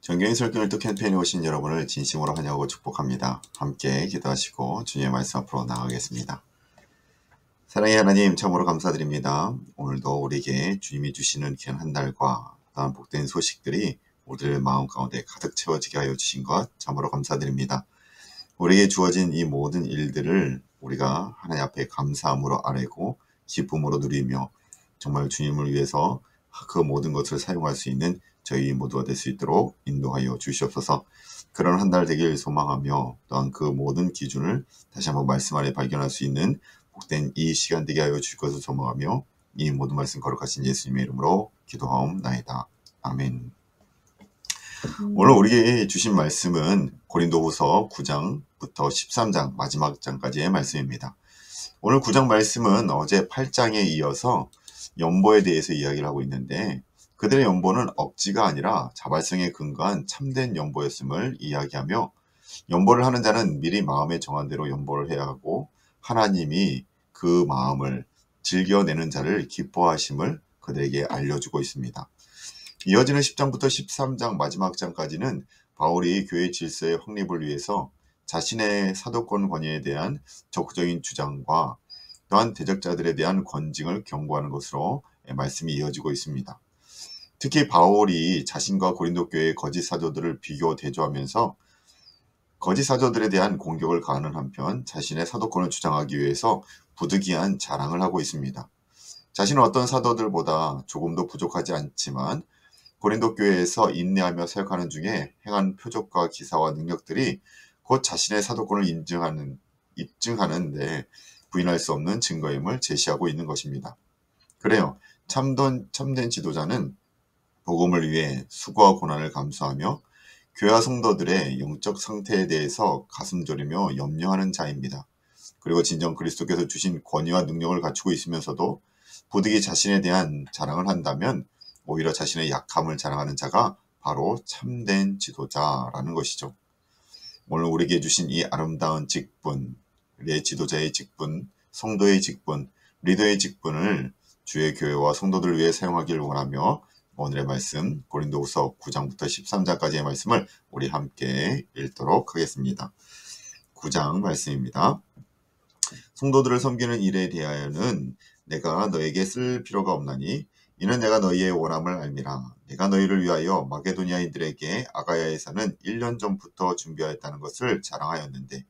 정교인 설교일도 캠페인에 오신 여러분을 진심으로 환영하고 축복합니다. 함께 기도하시고 주님의 말씀 앞으로 나아가겠습니다. 사랑의 하나님, 참으로 감사드립니다. 오늘도 우리에게 주님이 주시는 귀한 한 달과 또한 복된 소식들이 우리들 마음 가운데 가득 채워지게 하여 주신 것 참으로 감사드립니다. 우리에게 주어진 이 모든 일들을 우리가 하나님 앞에 감사함으로 아뢰고 기쁨으로 누리며 정말 주님을 위해서 그 모든 것을 사용할 수 있는 저희 모두가 될 수 있도록 인도하여 주시옵소서. 그런 한 달 되길 소망하며 또한 그 모든 기준을 다시 한번 말씀 아래 발견할 수 있는 복된 이 시간 되게 하여 주실 것을 소망하며 이 모든 말씀 거룩하신 예수님의 이름으로 기도하옵나이다. 아멘. 오늘 우리에게 주신 말씀은 고린도후서 9장부터 13장 마지막 장까지의 말씀입니다. 오늘 9장 말씀은 어제 8장에 이어서 연보에 대해서 이야기를 하고 있는데 그들의 연보는 억지가 아니라 자발성에 근거한 참된 연보였음을 이야기하며 연보를 하는 자는 미리 마음에 정한 대로 연보를 해야 하고 하나님이 그 마음을 즐겨내는 자를 기뻐하심을 그들에게 알려주고 있습니다. 이어지는 10장부터 13장 마지막 장까지는 바울이 교회 질서의 확립을 위해서 자신의 사도권 권위에 대한 적극적인 주장과 또한 대적자들에 대한 권징을 경고하는 것으로 말씀이 이어지고 있습니다. 특히 바울이 자신과 고린도 교회의 거짓 사도들을 비교 대조하면서 거짓 사도들에 대한 공격을 가하는 한편 자신의 사도권을 주장하기 위해서 부득이한 자랑을 하고 있습니다. 자신은 어떤 사도들보다 조금도 부족하지 않지만 고린도 교회에서 인내하며 사역하는 중에 행한 표적과 기사와 능력들이 곧 자신의 사도권을 입증하는데 부인할 수 없는 증거임을 제시하고 있는 것입니다. 그래요. 참된 지도자는 복음을 위해 수고와 고난을 감수하며 교회와 성도들의 영적 상태에 대해서 가슴 졸이며 염려하는 자입니다. 그리고 진정 그리스도께서 주신 권위와 능력을 갖추고 있으면서도 부득이 자신에 대한 자랑을 한다면 오히려 자신의 약함을 자랑하는 자가 바로 참된 지도자라는 것이죠. 오늘 우리에게 주신 이 아름다운 직분, 우리의 지도자의 직분, 성도의 직분, 리더의 직분을 주의 교회와 성도들을 위해 사용하기를 원하며 오늘의 말씀 고린도후서 9장부터 13장까지의 말씀을 우리 함께 읽도록 하겠습니다. 9장 말씀입니다. 성도들을 섬기는 일에 대하여는 내가 너에게 쓸 필요가 없나니 이는 내가 너희의 원함을 알미라. 내가 너희를 위하여 마게도니아인들에게 아가야에서는 1년 전부터 준비하였다는 것을 자랑하였는데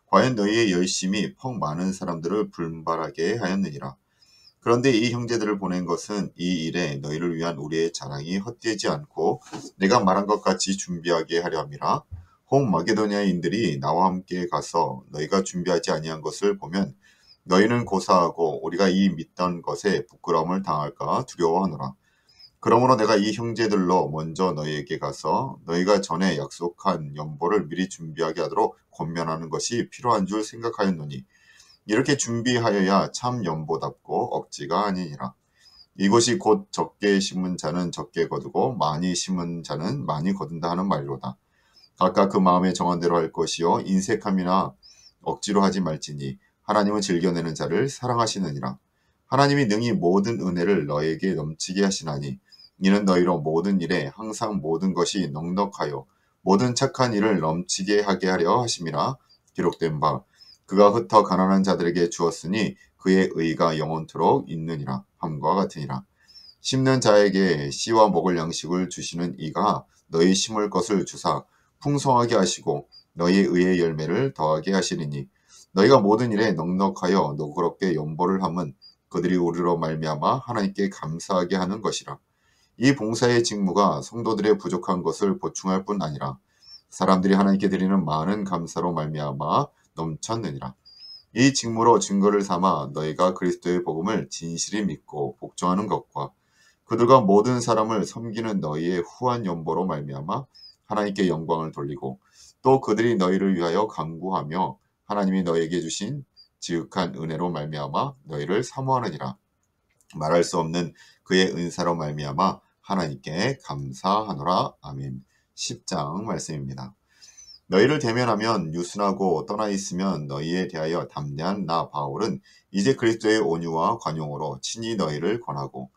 과연 너희의 열심이 퍽 많은 사람들을 분발하게 하였느니라. 그런데 이 형제들을 보낸 것은 이 일에 너희를 위한 우리의 자랑이 헛되지 않고 내가 말한 것 같이 준비하게 하려 함이라. 혹 마게도니아인들이 나와 함께 가서 너희가 준비하지 아니한 것을 보면 너희는 고사하고 우리가 이 믿던 것에 부끄러움을 당할까 두려워하노라. 그러므로 내가 이 형제들로 먼저 너희에게 가서 너희가 전에 약속한 연보를 미리 준비하게 하도록 권면하는 것이 필요한 줄 생각하였노니 이렇게 준비하여야 참 연보답고 억지가 아니니라. 이것이 곧 적게 심은 자는 적게 거두고 많이 심은 자는 많이 거둔다 하는 말로다. 각각 그 마음에 정한 대로 할 것이요 인색함이나 억지로 하지 말지니 하나님은 즐겨내는 자를 사랑하시느니라. 하나님이 능히 모든 은혜를 너에게 넘치게 하시나니 이는 너희로 모든 일에 항상 모든 것이 넉넉하여 모든 착한 일을 넘치게 하게 하려 하심이라. 기록된 바 그가 흩어 가난한 자들에게 주었으니 그의 의가 영원토록 있느니라 함과 같으니라. 심는 자에게 씨와 먹을 양식을 주시는 이가 너희 심을 것을 주사 풍성하게 하시고 너희의 의의 열매를 더하게 하시리니 너희가 모든 일에 넉넉하여 너그럽게 연보를 함은 그들이 우리로 말미암아 하나님께 감사하게 하는 것이라. 이 봉사의 직무가 성도들의 부족한 것을 보충할 뿐 아니라 사람들이 하나님께 드리는 많은 감사로 말미암아 넘쳤느니라. 이 직무로 증거를 삼아 너희가 그리스도의 복음을 진실히 믿고 복종하는 것과 그들과 모든 사람을 섬기는 너희의 후한 연보로 말미암아 하나님께 영광을 돌리고 또 그들이 너희를 위하여 간구하며 하나님이 너희에게 주신 지극한 은혜로 말미암아 너희를 사모하느니라. 말할 수 없는 그의 은사로 말미암아 하나님께 감사하노라. 아멘. 10장 말씀입니다. 너희를 대면하면 유순하고 떠나 있으면 너희에 대하여 담대한 나 바울은 이제 그리스도의 온유와 관용으로 친히 너희를 권하고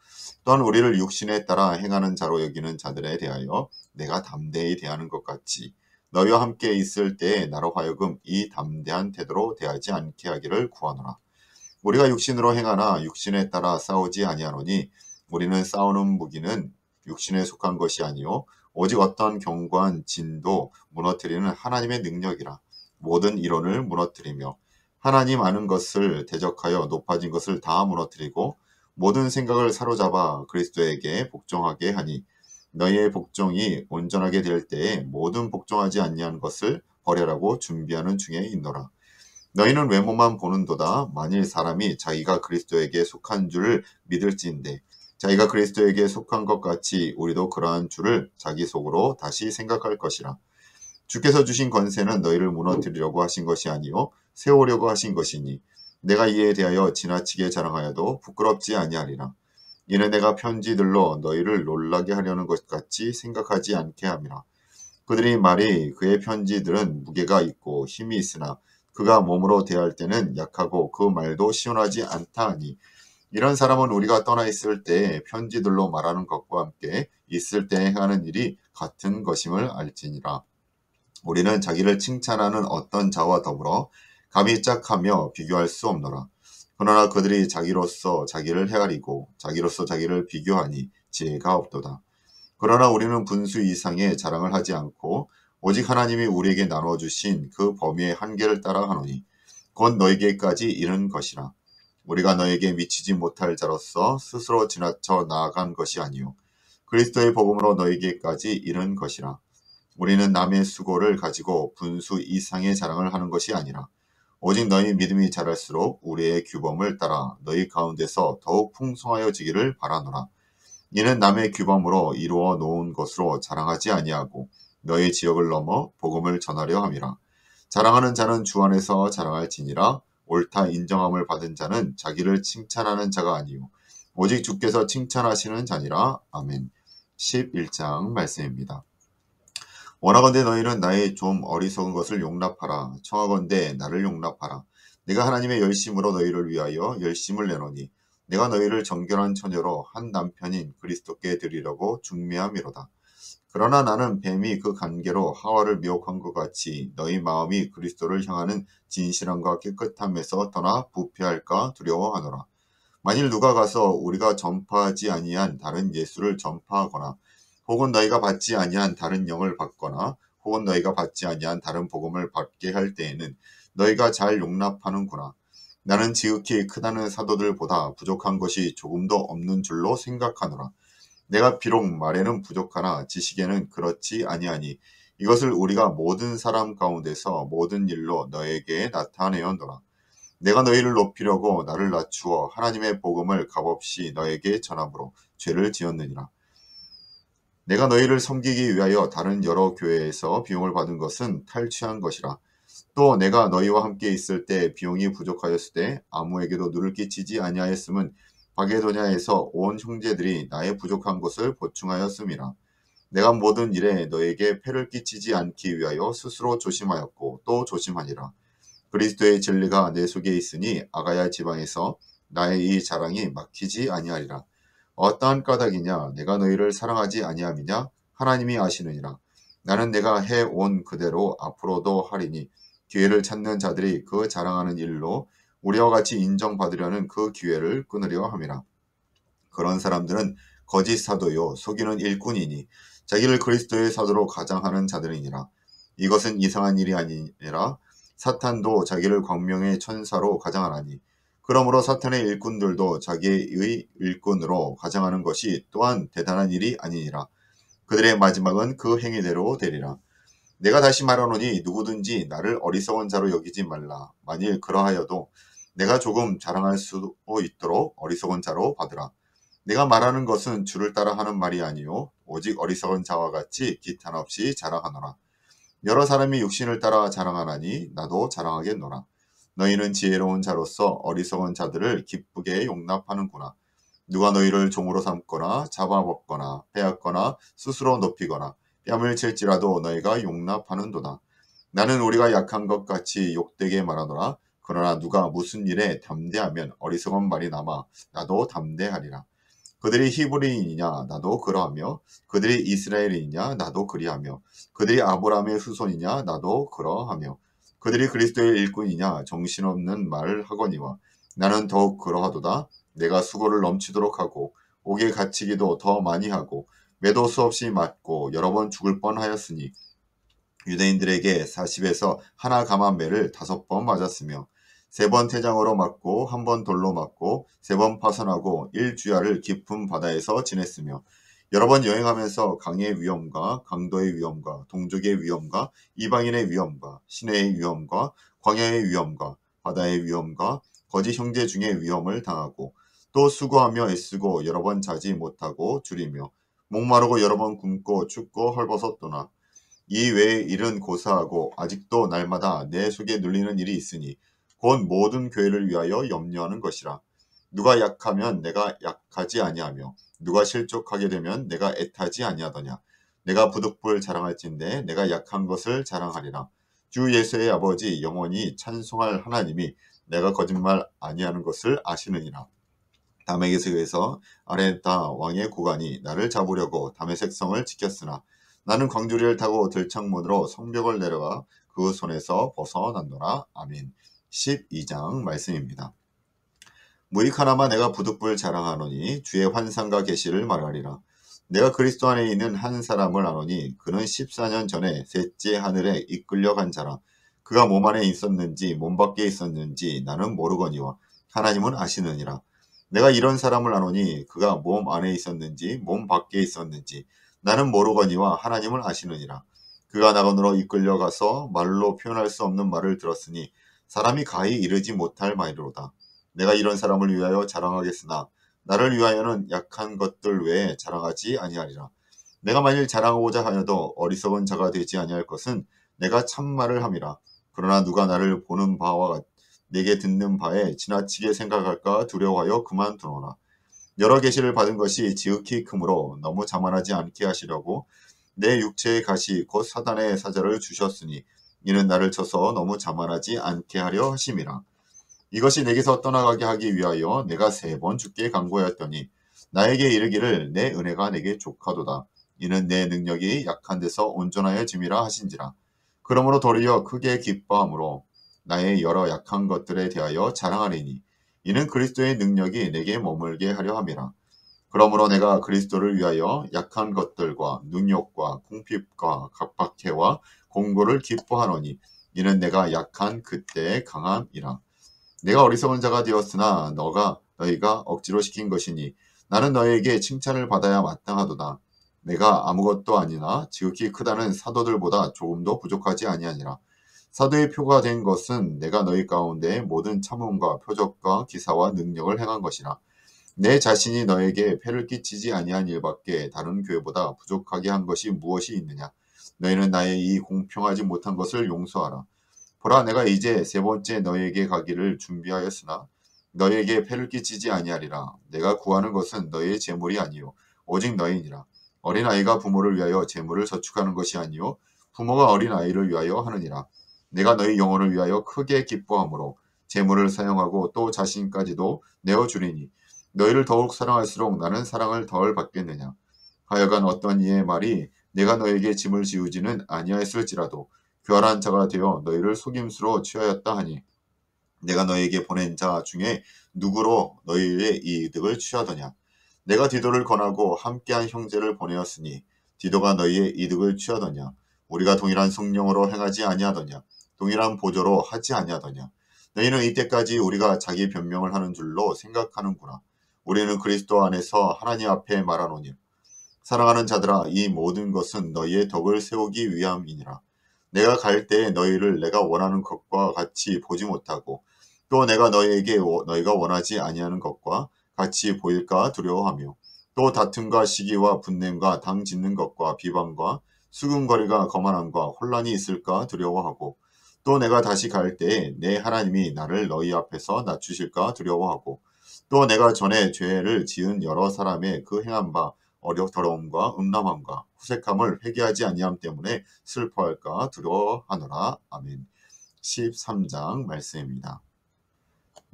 또한 우리를 육신에 따라 행하는 자로 여기는 자들에 대하여 내가 담대히 대하는 것 같이 너희와 함께 있을 때에 나로 하여금 이 담대한 태도로 대하지 않게 하기를 구하노라. 우리가 육신으로 행하나 육신에 따라 싸우지 아니하노니 우리는 싸우는 무기는 육신에 속한 것이 아니요 오직 어떤 견고한 진도 무너뜨리는 하나님의 능력이라. 모든 이론을 무너뜨리며 하나님 아는 것을 대적하여 높아진 것을 다 무너뜨리고 모든 생각을 사로잡아 그리스도에게 복종하게 하니 너희의 복종이 온전하게 될 때에 모든 복종하지 아니한 것을 버려라고 준비하는 중에 있노라. 너희는 외모만 보는도다. 만일 사람이 자기가 그리스도에게 속한 줄을 믿을지인데 자기가 그리스도에게 속한 것 같이 우리도 그러한 줄을 자기 속으로 다시 생각할 것이라. 주께서 주신 권세는 너희를 무너뜨리려고 하신 것이 아니요 세우려고 하신 것이니 내가 이에 대하여 지나치게 자랑하여도 부끄럽지 아니하리라. 이는 내가 편지들로 너희를 놀라게 하려는 것 같이 생각하지 않게 함이라. 그들이 말이 그의 편지들은 무게가 있고 힘이 있으나 그가 몸으로 대할 때는 약하고 그 말도 시원하지 않다 하니 이런 사람은 우리가 떠나 있을 때 편지들로 말하는 것과 함께 있을 때 행하는 일이 같은 것임을 알지니라. 우리는 자기를 칭찬하는 어떤 자와 더불어 감히 짝하며 비교할 수 없노라. 그러나 그들이 자기로서 자기를 헤아리고 자기로서 자기를 비교하니 지혜가 없도다. 그러나 우리는 분수 이상의 자랑을 하지 않고 오직 하나님이 우리에게 나눠주신 그 범위의 한계를 따라 하노니 곧 너에게까지 이른 것이라. 우리가 너에게 미치지 못할 자로서 스스로 지나쳐 나아간 것이 아니요 그리스도의 복음으로 너에게까지 이른 것이라. 우리는 남의 수고를 가지고 분수 이상의 자랑을 하는 것이 아니라 오직 너희 믿음이 자랄수록 우리의 규범을 따라 너희 가운데서 더욱 풍성하여지기를 바라노라. 이는 남의 규범으로 이루어 놓은 것으로 자랑하지 아니하고 너희 지역을 넘어 복음을 전하려 함이라. 자랑하는 자는 주 안에서 자랑할지니라. 옳다 인정함을 받은 자는 자기를 칭찬하는 자가 아니요 오직 주께서 칭찬하시는 자니라. 아멘. 11장 말씀입니다. 원하건대 너희는 나의 좀 어리석은 것을 용납하라. 청하건대 나를 용납하라. 내가 하나님의 열심으로 너희를 위하여 열심을 내노니 내가 너희를 정결한 처녀로 한 남편인 그리스도께 드리려고 중매함이로다. 그러나 나는 뱀이 그 관계로 하와를 미혹한 것 같이 너희 마음이 그리스도를 향하는 진실함과 깨끗함에서 떠나 부패할까 두려워하노라. 만일 누가 가서 우리가 전파하지 아니한 다른 예수를 전파하거나 혹은 너희가 받지 아니한 다른 영을 받거나 혹은 너희가 받지 아니한 다른 복음을 받게 할 때에는 너희가 잘 용납하는구나. 나는 지극히 크다는 사도들보다 부족한 것이 조금도 없는 줄로 생각하노라. 내가 비록 말에는 부족하나 지식에는 그렇지 아니하니 이것을 우리가 모든 사람 가운데서 모든 일로 너에게 나타내었노라. 내가 너희를 높이려고 나를 낮추어 하나님의 복음을 값없이 너에게 전함으로 죄를 지었느니라. 내가 너희를 섬기기 위하여 다른 여러 교회에서 비용을 받은 것은 탈취한 것이라. 또 내가 너희와 함께 있을 때 비용이 부족하였을 때 아무에게도 누를 끼치지 아니하였음은 바게도냐에서 온 형제들이 나의 부족한 것을 보충하였음이라. 내가 모든 일에 너에게 폐를 끼치지 않기 위하여 스스로 조심하였고 또 조심하니라. 그리스도의 진리가 내 속에 있으니 아가야 지방에서 나의 이 자랑이 막히지 아니하리라. 어떠한 까닭이냐? 내가 너희를 사랑하지 아니함이냐? 하나님이 아시느니라. 나는 내가 해온 그대로 앞으로도 하리니 기회를 찾는 자들이 그 자랑하는 일로 우리와 같이 인정받으려는 그 기회를 끊으려 함이라. 그런 사람들은 거짓 사도요 속이는 일꾼이니 자기를 그리스도의 사도로 가장하는 자들이니라. 이것은 이상한 일이 아니라 사탄도 자기를 광명의 천사로 가장하나니 그러므로 사탄의 일꾼들도 자기의 일꾼으로 가장하는 것이 또한 대단한 일이 아니니라. 그들의 마지막은 그 행위대로 되리라. 내가 다시 말하노니 누구든지 나를 어리석은 자로 여기지 말라. 만일 그러하여도 내가 조금 자랑할 수 있도록 어리석은 자로 받으라. 내가 말하는 것은 주를 따라 하는 말이 아니요 오직 어리석은 자와 같이 기탄 없이 자랑하노라. 여러 사람이 육신을 따라 자랑하나니 나도 자랑하겠노라. 너희는 지혜로운 자로서 어리석은 자들을 기쁘게 용납하는구나. 누가 너희를 종으로 삼거나 잡아먹거나 빼앗거나 스스로 높이거나 뺨을 칠지라도 너희가 용납하는도다. 나는 우리가 약한 것 같이 욕되게 말하노라. 그러나 누가 무슨 일에 담대하면 어리석은 말이 남아 나도 담대하리라. 그들이 히브리인이냐 나도 그러하며 그들이 이스라엘인이냐 나도 그리하며 그들이 아브라함의 후손이냐 나도 그러하며 그들이 그리스도의 일꾼이냐 정신없는 말을 하거니와 나는 더욱 그러하도다. 내가 수고를 넘치도록 하고 옥에 갇히기도 더 많이 하고 매도 수없이 맞고 여러 번 죽을 뻔하였으니 유대인들에게 40에서 하나 감한 매를 5번 맞았으며 3번 태장으로 맞고 1번 돌로 맞고 3번 파선하고 1주야를 깊은 바다에서 지냈으며 여러 번 여행하면서 강의 위험과 강도의 위험과 동족의 위험과 이방인의 위험과 시내의 위험과 광야의 위험과 바다의 위험과 거짓 형제 중의 위험을 당하고 또 수고하며 애쓰고 여러 번 자지 못하고 줄이며 목마르고 여러 번 굶고 춥고 헐벗었도나 이 외의 일은 고사하고 아직도 날마다 내 속에 눌리는 일이 있으니 곧 모든 교회를 위하여 염려하는 것이라. 누가 약하면 내가 약하지 아니하며 누가 실족하게 되면 내가 애타지 아니하더냐. 내가 부득불 자랑할진대 내가 약한 것을 자랑하리라. 주 예수의 아버지 영원히 찬송할 하나님이 내가 거짓말 아니하는 것을 아시느니라. 다메섹에서 아레타 왕의 고관이 나를 잡으려고 다메섹 성을 지켰으나 나는 광주리를 타고 들창문으로 성벽을 내려가 그 손에서 벗어났노라. 아멘. 12장 말씀입니다. 무익하나마 내가 부득불 자랑하노니 주의 환상과 계시를 말하리라. 내가 그리스도 안에 있는 한 사람을 아노니 그는 14년 전에 셋째 하늘에 이끌려간 자라. 그가 몸 안에 있었는지 몸 밖에 있었는지 나는 모르거니와 하나님은 아시느니라. 내가 이런 사람을 아노니 그가 몸 안에 있었는지 몸 밖에 있었는지 나는 모르거니와 하나님을 아시느니라. 그가 낙원으로 이끌려가서 말로 표현할 수 없는 말을 들었으니 사람이 가히 이르지 못할 말이로다. 내가 이런 사람을 위하여 자랑하겠으나 나를 위하여는 약한 것들 외에 자랑하지 아니하리라. 내가 만일 자랑하고자 하여도 어리석은 자가 되지 아니할 것은 내가 참말을 함이라. 그러나 누가 나를 보는 바와 내게 듣는 바에 지나치게 생각할까 두려워하여 그만두노라. 여러 계시를 받은 것이 지극히 크므로 너무 자만하지 않게 하시려고 내 육체의 가시 곧 사단의 사자를 주셨으니 이는 나를 쳐서 너무 자만하지 않게 하려 하심이라. 이것이 내게서 떠나가게 하기 위하여 내가 3번 주께 간구하였더니 나에게 이르기를 내 은혜가 내게 족하도다. 이는 내 능력이 약한 데서 온전하여 짐이라 하신지라. 그러므로 도리어 크게 기뻐함으로 나의 여러 약한 것들에 대하여 자랑하리니 이는 그리스도의 능력이 내게 머물게 하려 함이라. 그러므로 내가 그리스도를 위하여 약한 것들과 능욕과 궁핍과 각박해와 공고를 기뻐하노니 이는 내가 약한 그때의 강함이라. 내가 어리석은 자가 되었으나 너희가 억지로 시킨 것이니 나는 너희에게 칭찬을 받아야 마땅하도다. 내가 아무것도 아니나 지극히 크다는 사도들보다 조금도 부족하지 아니하니라. 사도의 표가 된 것은 내가 너희 가운데 모든 참음과 표적과 기사와 능력을 행한 것이라. 내 자신이 너에게 폐를 끼치지 아니한 일밖에 다른 교회보다 부족하게 한 것이 무엇이 있느냐. 너희는 나의 이 공평하지 못한 것을 용서하라. 보라 내가 이제 3번째 너희에게 가기를 준비하였으나 너희에게 폐를 끼치지 아니하리라. 내가 구하는 것은 너희의 재물이 아니요 오직 너희니라. 어린아이가 부모를 위하여 재물을 저축하는 것이 아니요 부모가 어린아이를 위하여 하느니라. 내가 너희 영혼을 위하여 크게 기뻐함으로 재물을 사용하고 또 자신까지도 내어주리니 너희를 더욱 사랑할수록 나는 사랑을 덜 받겠느냐. 하여간 어떤 이의 말이 내가 너에게 짐을 지우지는 아니하였을지라도 교활한 자가 되어 너희를 속임수로 취하였다 하니 내가 너희에게 보낸 자 중에 누구로 너희의 이득을 취하더냐. 내가 디도를 권하고 함께한 형제를 보내었으니 디도가 너희의 이득을 취하더냐. 우리가 동일한 성령으로 행하지 아니하더냐. 동일한 보조로 하지 아니하더냐. 너희는 이때까지 우리가 자기 변명을 하는 줄로 생각하는구나. 우리는 그리스도 안에서 하나님 앞에 말하노니 사랑하는 자들아 이 모든 것은 너희의 덕을 세우기 위함이니라. 내가 갈 때에 너희를 내가 원하는 것과 같이 보지 못하고 또 내가 너희에게 너희가 원하지 아니하는 것과 같이 보일까 두려워하며 또 다툼과 시기와 분냄과 당 짓는 것과 비방과 수군거리가 거만함과 혼란이 있을까 두려워하고 또 내가 다시 갈 때에 내 하나님이 나를 너희 앞에서 낮추실까 두려워하고 또 내가 전에 죄를 지은 여러 사람의 그 행한 바 더러움과 음란함과 후색함을 회개하지 아니함 때문에 슬퍼할까 두려워하노라. 아멘. 13장 말씀입니다.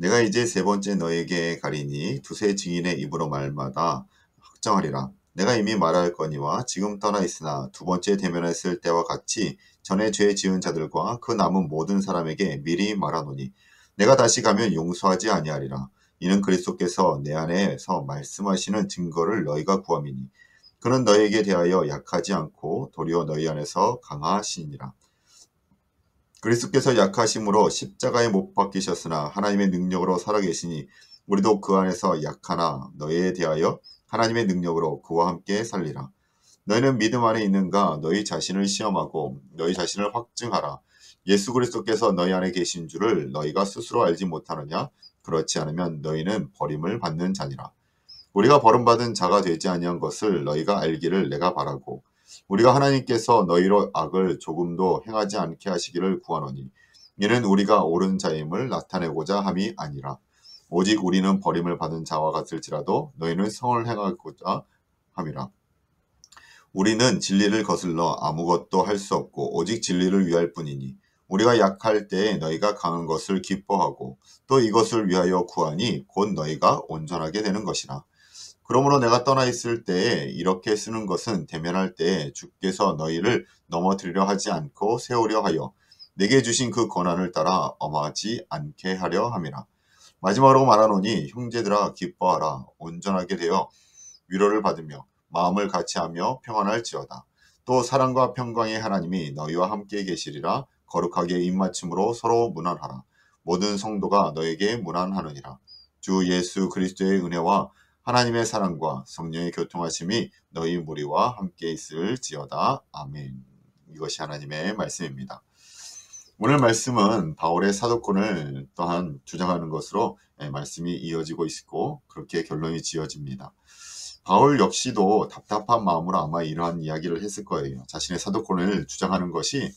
내가 이제 세 번째 너에게 가리니 두세 증인의 입으로 말마다 확정하리라. 내가 이미 말하였거니와 지금 떠나 있으나 두 번째 대면했을 때와 같이 전에 죄 지은 자들과 그 남은 모든 사람에게 미리 말하노니 내가 다시 가면 용서하지 아니하리라. 이는 그리스도께서 내 안에서 말씀하시는 증거를 너희가 구함이니 그는 너희에게 대하여 약하지 않고 도리어 너희 안에서 강하시니라. 그리스도께서 약하심으로 십자가에 못 박히셨으나 하나님의 능력으로 살아계시니 우리도 그 안에서 약하나 너희에 대하여 하나님의 능력으로 그와 함께 살리라. 너희는 믿음 안에 있는가? 너희 자신을 시험하고 너희 자신을 확증하라. 예수 그리스도께서 너희 안에 계신 줄을 너희가 스스로 알지 못하느냐? 그렇지 않으면 너희는 버림을 받는 자니라. 우리가 버림받은 자가 되지 아니한 것을 너희가 알기를 내가 바라고 우리가 하나님께서 너희로 악을 조금도 행하지 않게 하시기를 구하노니 이는 우리가 옳은 자임을 나타내고자 함이 아니라 오직 우리는 버림을 받은 자와 같을지라도 너희는 성을 행하고자 함이라. 우리는 진리를 거슬러 아무것도 할 수 없고 오직 진리를 위할 뿐이니 우리가 약할 때에 너희가 강한 것을 기뻐하고 또 이것을 위하여 구하니 곧 너희가 온전하게 되는 것이라. 그러므로 내가 떠나 있을 때에 이렇게 쓰는 것은 대면할 때에 주께서 너희를 넘어뜨리려 하지 않고 세우려 하여 내게 주신 그 권한을 따라 엄하지 않게 하려 함이라. 마지막으로 말하노니 형제들아 기뻐하라. 온전하게 되어 위로를 받으며 마음을 같이하며 평안할지어다. 또 사랑과 평강의 하나님이 너희와 함께 계시리라. 거룩하게 입맞춤으로 서로 문안하라. 모든 성도가 너에게 문안하느니라. 주 예수 그리스도의 은혜와 하나님의 사랑과 성령의 교통하심이 너희 무리와 함께 있을지어다. 아멘. 이것이 하나님의 말씀입니다. 오늘 말씀은 바울의 사도권을 또한 주장하는 것으로 말씀이 이어지고 있고 그렇게 결론이 지어집니다. 바울 역시도 답답한 마음으로 아마 이러한 이야기를 했을 거예요. 자신의 사도권을 주장하는 것이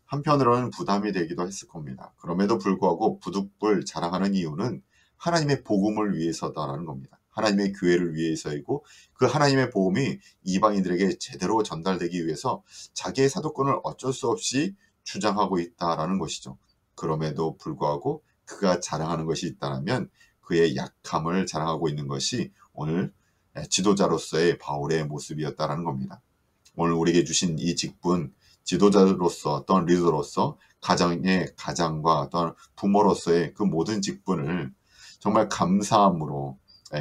한편으로는 부담이 되기도 했을 겁니다. 그럼에도 불구하고 부득불 자랑하는 이유는 하나님의 복음을 위해서다라는 겁니다. 하나님의 교회를 위해서이고 그 하나님의 복음이 이방인들에게 제대로 전달되기 위해서 자기의 사도권을 어쩔 수 없이 주장하고 있다라는 것이죠. 그럼에도 불구하고 그가 자랑하는 것이 있다면 그의 약함을 자랑하고 있는 것이 오늘 지도자로서의 바울의 모습이었다라는 겁니다. 오늘 우리에게 주신 이 직분, 지도자로서 어떤 리더로서 가정의 가장과 어떤 부모로서의 그 모든 직분을 정말 감사함으로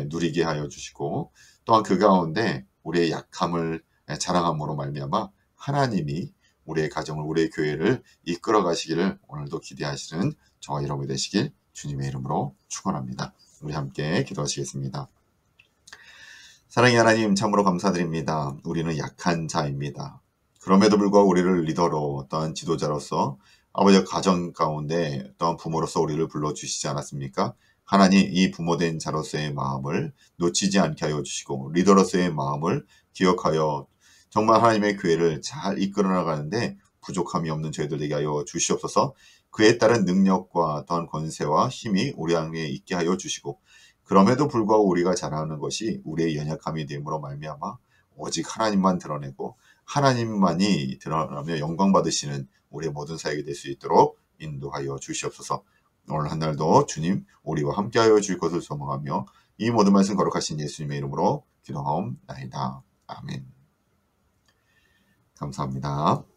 누리게 하여 주시고 또한 그 가운데 우리의 약함을 자랑함으로 말미암아 하나님이 우리의 가정을 우리의 교회를 이끌어 가시기를 오늘도 기대하시는 저와 여러분이 되시길 주님의 이름으로 축원합니다. 우리 함께 기도하시겠습니다. 사랑의 하나님 참으로 감사드립니다. 우리는 약한 자입니다. 그럼에도 불구하고 우리를 리더로 또한 지도자로서 아버지의 가정 가운데 또한 부모로서 우리를 불러주시지 않았습니까? 하나님 이 부모된 자로서의 마음을 놓치지 않게 하여 주시고 리더로서의 마음을 기억하여 정말 하나님의 교회를 잘 이끌어 나가는데 부족함이 없는 저희들 되게 하여 주시옵소서. 그에 따른 능력과 또한 권세와 힘이 우리 안에 있게 하여 주시고 그럼에도 불구하고 우리가 자랑하는 것이 우리의 연약함이 됨으로 말미암아 오직 하나님만 드러내고 하나님만이 드러나며 영광 받으시는 우리의 모든 사역이 될 수 있도록 인도하여 주시옵소서. 오늘 한 날도 주님 우리와 함께하여 주실 것을 소망하며 이 모든 말씀 거룩하신 예수님의 이름으로 기도하옵나이다. 아멘. 감사합니다.